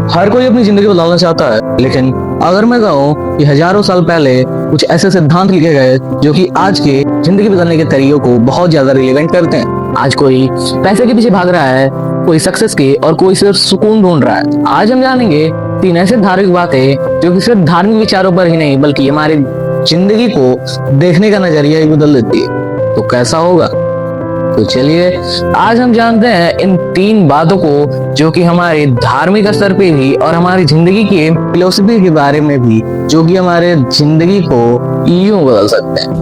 हर कोई अपनी जिंदगी बदलना चाहता है, लेकिन अगर मैं कहूँ कि हजारों साल पहले कुछ ऐसे सिद्धांत लिखे गए जो कि आज के जिंदगी बदलने के तरीकों को बहुत ज्यादा रिलेवेंट करते हैं। आज कोई पैसे के पीछे भाग रहा है, कोई सक्सेस के, और कोई सिर्फ सुकून ढूंढ रहा है। आज हम जानेंगे 3 ऐसे धार्मिक बातें जो कि सिर्फ धार्मिक विचारों पर ही नहीं बल्कि हमारी जिंदगी को देखने का नजरिया ही बदल देती है। तो कैसा होगा? तो चलिए आज हम जानते हैं इन 3 बातों को जो कि हमारे धार्मिक स्तर पे भी और हमारी जिंदगी के फिलोसफी के बारे में भी, जो कि हमारे जिंदगी को यूं बदल सकते हैं।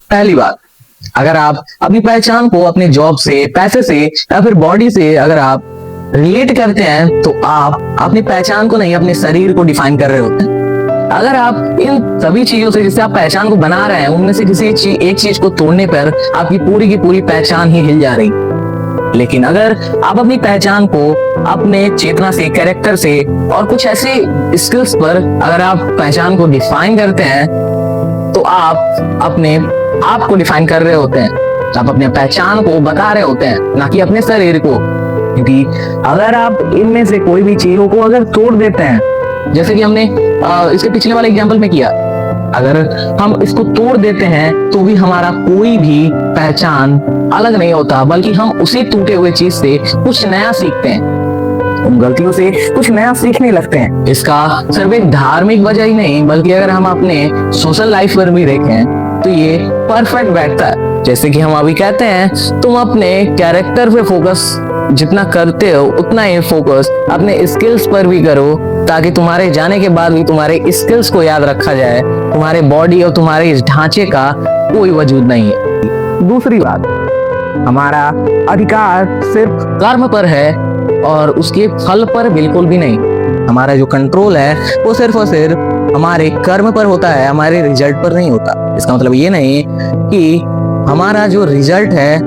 पहली बात, अगर आप अपनी पहचान को अपने जॉब से, पैसे से या फिर बॉडी से अगर आप रिलेट करते हैं तो आप अपनी पहचान को नहीं, अपने शरीर को डिफाइन कर रहे होते हैं। अगर आप इन सभी चीजों से जिससे आप पहचान को बना रहे हैं उनमें से किसी एक चीज को तोड़ने पर आपकी पूरी की पूरी पहचान ही हिल जा रही। लेकिन अगर आप अपनी पहचान को अपने चेतना से, कैरेक्टर से और कुछ ऐसे स्किल्स पर अगर आप पहचान को डिफाइन करते हैं तो आप अपने आप को डिफाइन कर रहे होते हैं। आप अपने पहचान को बता रहे होते हैं, ना कि अपने शरीर को। क्योंकि अगर आप इनमें से कोई भी चीजों को अगर तोड़ देते हैं, जैसे कि हमने इसके पिछले वाले एग्जांपल में किया, अगर हम इसको तोड़ देते हैं तो भी हमारा कोई भी पहचान अलग नहीं होता, बल्कि हम उसी टूटे हुए चीज से कुछ नया सीखते हैं, उन गलतियों से कुछ नया सीखने लगते हैं। इसका सिर्फ एक धार्मिक वजह ही नहीं बल्कि अगर हम अपने सोशल लाइफ पर भी देखें तो ये परफेक्ट बैठता है। जैसे कि हम अभी कहते हैं, तुम अपने कैरेक्टर पे फोकस जितना करते हो उतना ही फोकस अपने स्किल्स पर भी करो, ताकि तुम्हारे जाने के बाद भी तुम्हारे स्किल्स को याद रखा जाए। तुम्हारे बॉडी और तुम्हारे इस ढांचे का कोई वजूद नहीं है। दूसरी बात, हमारा अधिकार सिर्फ कर्म पर है और उसके फल पर बिल्कुल भी नहीं। हमारा जो कंट्रोल है वो सिर्फ और सिर्फ हमारे कर्म पर होता है, हमारे रिजल्ट पर नहीं होता। इसका मतलब ये नहीं कि हमारा जो रिजल्ट है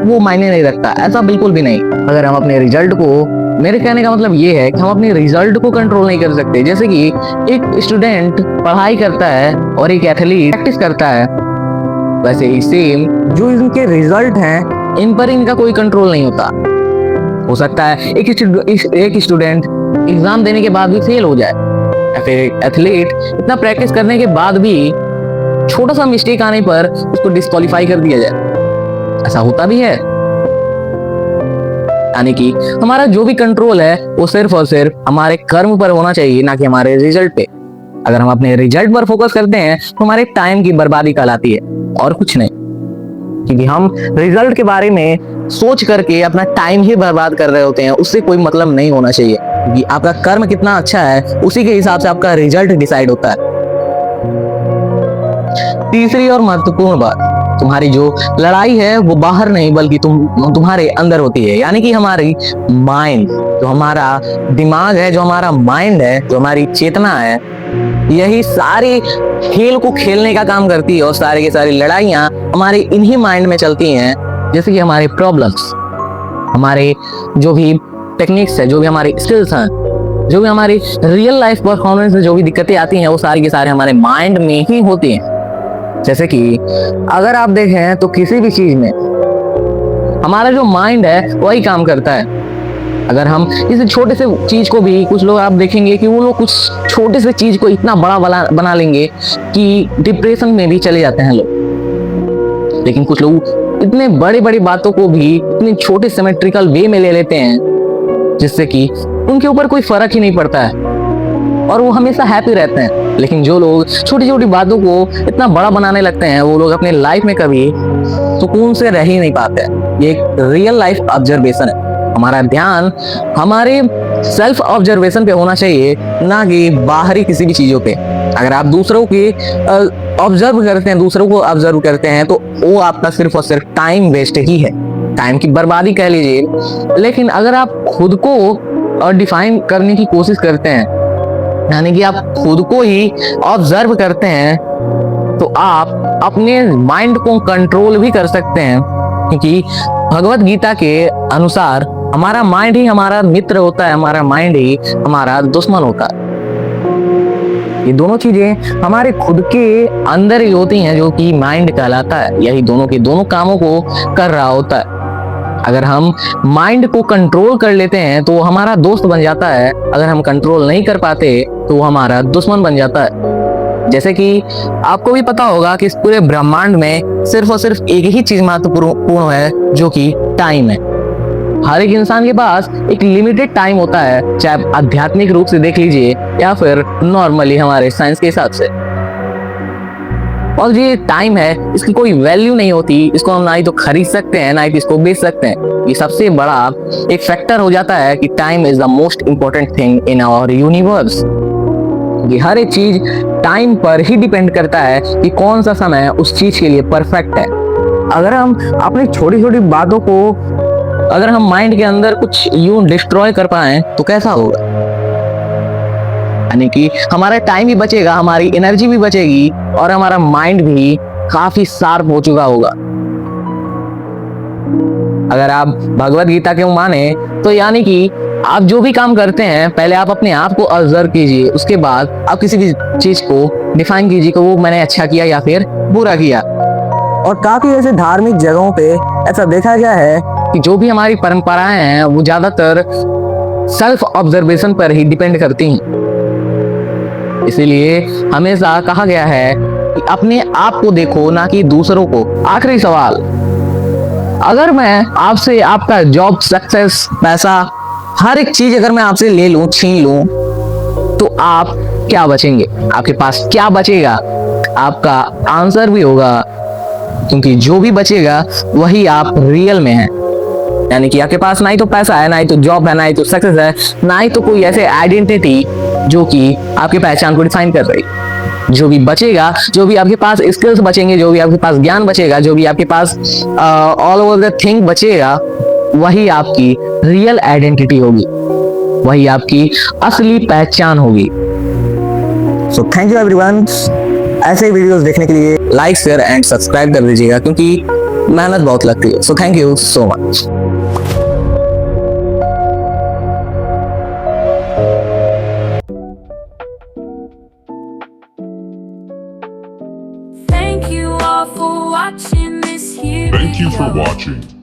वो मायने नहीं रखता, ऐसा बिल्कुल भी नहीं। अगर हम अपने रिजल्ट को, मेरे कहने का मतलब ये है कि हम अपने रिजल्ट को कंट्रोल नहीं कर सकते। जैसे कि एक स्टूडेंट पढ़ाई करता है और एक एथलीट प्रैक्टिस करता है, वैसे ही सेम जो इनके रिजल्ट हैं इन पर इनका कोई कंट्रोल नहीं होता। हो सकता है एक स्टूडेंट एग्जाम देने के बाद भी फेल हो जाए, या फिर एथलीट इतना प्रैक्टिस करने के बाद भी छोटा सा मिस्टेक आने पर उसको डिस्क्वालीफाई कर दिया जाए। ऐसा होता भी है। यानी कि हमारा जो भी कंट्रोल है वो सिर्फ और सिर्फ हमारे कर्म पर होना चाहिए, ना कि हमारे रिजल्ट पे। अगर हम अपने रिजल्ट पर फोकस करते हैं तो हमारे टाइम की बर्बादी कहलाती है और कुछ नहीं। क्योंकि हम रिजल्ट के बारे में सोच करके अपना टाइम ही बर्बाद कर रहे होते हैं, उससे कोई मतलब नहीं होना चाहिए। क्योंकि आपका कर्म कितना अच्छा है उसी के हिसाब से आपका रिजल्ट डिसाइड होता है। तीसरी और महत्वपूर्ण बात, तुम्हारी जो लड़ाई है वो बाहर नहीं बल्कि तुम्हारे अंदर होती है। यानी कि हमारी माइंड, जो हमारा दिमाग है, जो हमारा माइंड है, जो हमारी चेतना है, यही सारी खेल को खेलने का काम करती है और सारी की सारी लड़ाइयाँ हमारे इन्हीं माइंड में चलती हैं। जैसे कि हमारे प्रॉब्लम्स, हमारे जो भी टेक्निक्स है, जो भी हमारी स्किल्स हैं, जो भी हमारी रियल लाइफ परफॉर्मेंस में जो भी दिक्कतें आती हैं वो सारी की सारी हमारे माइंड में ही होती हैं। जैसे कि अगर आप देखें तो किसी भी चीज में हमारा जो माइंड है वही काम करता है। अगर हम इस छोटे से चीज को भी, कुछ लोग आप देखेंगे कि वो लोग कुछ छोटे से चीज को इतना बड़ा बना लेंगे कि डिप्रेशन में भी चले जाते हैं लोग। लेकिन कुछ लोग इतने बड़ी बड़ी बातों को भी इतने छोटे सिमेट्रिकल वे में ले लेते हैं जिससे कि उनके ऊपर कोई फर्क ही नहीं पड़ता है और वो हमेशा हैप्पी रहते हैं। लेकिन जो लोग छोटी छोटी बातों को इतना बड़ा बनाने लगते हैं वो लोग अपने लाइफ में कभी सुकून से रह ही नहीं पाते। ये एक रियल लाइफ ऑब्जर्वेशन है। हमारा ध्यान हमारे सेल्फ ऑब्जर्वेशन पे होना चाहिए, ना कि बाहरी किसी भी चीजों पे। अगर आप दूसरों के ऑब्जर्व करते हैं, दूसरों को ऑब्जर्व करते हैं तो वो आपका सिर्फ और सिर्फ टाइम वेस्ट ही है, टाइम की बर्बादी कह लीजिए। लेकिन अगर आप खुद को डिफाइन करने की कोशिश करते हैं, यानी कि आप खुद को ही ऑब्जर्व करते हैं, तो आप अपने माइंड को कंट्रोल भी कर सकते हैं। क्योंकि भगवत गीता के अनुसार हमारा माइंड ही हमारा मित्र होता है, हमारा माइंड ही हमारा दुश्मन होता है। ये दोनों चीजें हमारे खुद के अंदर ही होती हैं, जो कि माइंड कहलाता है। यही दोनों के दोनों कामों को कर रहा होता है। अगर हम माइंड को कंट्रोल कर लेते हैं तो वो हमारा दोस्त बन जाता है, अगर हम कंट्रोल नहीं कर पाते तो वो हमारा दुश्मन बन जाता है। जैसे कि आपको भी पता होगा कि इस पूरे ब्रह्मांड में सिर्फ और सिर्फ एक ही चीज महत्वपूर्ण है, जो कि टाइम है। हर एक इंसान के पास एक लिमिटेड टाइम होता है, चाहे आप आध्यात्मिक रूप से देख लीजिए या फिर नॉर्मली हमारे साइंस के हिसाब से। और ये टाइम है, इसकी कोई वैल्यू नहीं होती। इसको हम ना ही तो खरीद सकते हैं, ना ही इसको बेच सकते हैं। ये सबसे बड़ा एक फैक्टर हो जाता है कि time is the most important thing in our universe. ये हर एक चीज टाइम पर ही डिपेंड करता है कि कौन सा समय उस चीज के लिए परफेक्ट है। अगर हम अपनी छोटी छोटी बातों को अगर हम माइंड के अंदर कुछ यूं डिस्ट्रॉय कर पाए तो कैसा होगा? यानी कि हमारा टाइम भी बचेगा, हमारी एनर्जी भी बचेगी और हमारा माइंड भी काफी शार्प हो चुका होगा। अगर आप भगवत गीता के माने तो यानी कि आप जो भी काम करते हैं पहले आप अपने आप को ऑब्जर्व कीजिए, उसके बाद आप किसी भी चीज को डिफाइन कीजिए कि वो मैंने अच्छा किया या फिर बुरा किया। और काफी ऐसे धार्मिक जगहों पे ऐसा देखा गया है कि जो भी हमारी परंपराएं हैं वो ज्यादातर सेल्फ ऑब्जर्वेशन पर ही डिपेंड करती हैं। इसीलिए हमेशा कहा गया है कि अपने आप को देखो, ना कि दूसरों को। आखिरी सवाल, अगर मैं आपसे आपका जॉब, सक्सेस, पैसा, हर एक चीज अगर मैं आपसे ले लूं, छीन लूं, तो आप क्या बचेंगे? आपके पास क्या बचेगा? आपका आंसर भी होगा, क्योंकि जो भी बचेगा वही आप रियल में हैं। यानी कि आपके पास ना ही तो पैसा है, ना ही तो जॉब है, ना ही तो सक्सेस है, ना ही तो कोई ऐसे आइडेंटिटी जो कि आपकी पहचान को डिफाइन कर रही। जो भी बचेगा, जो भी आपके पास स्किल्स बचेंगे, जो भी आपके पास ज्ञान बचेगा, जो भी आपके पास ऑल ओवर द थिंग बचेगा, वही आपकी रियल आइडेंटिटी होगी, वही आपकी असली पहचान होगी। So thank you everyone. ऐसे वीडियोस देखने के लिए लाइक, शेयर एंड सब्सक्राइब कर दीजिएगा, क्योंकि मेहनत बहुत लगती है। So thank you so much. Thank you all for watching this here. Thank you for watching.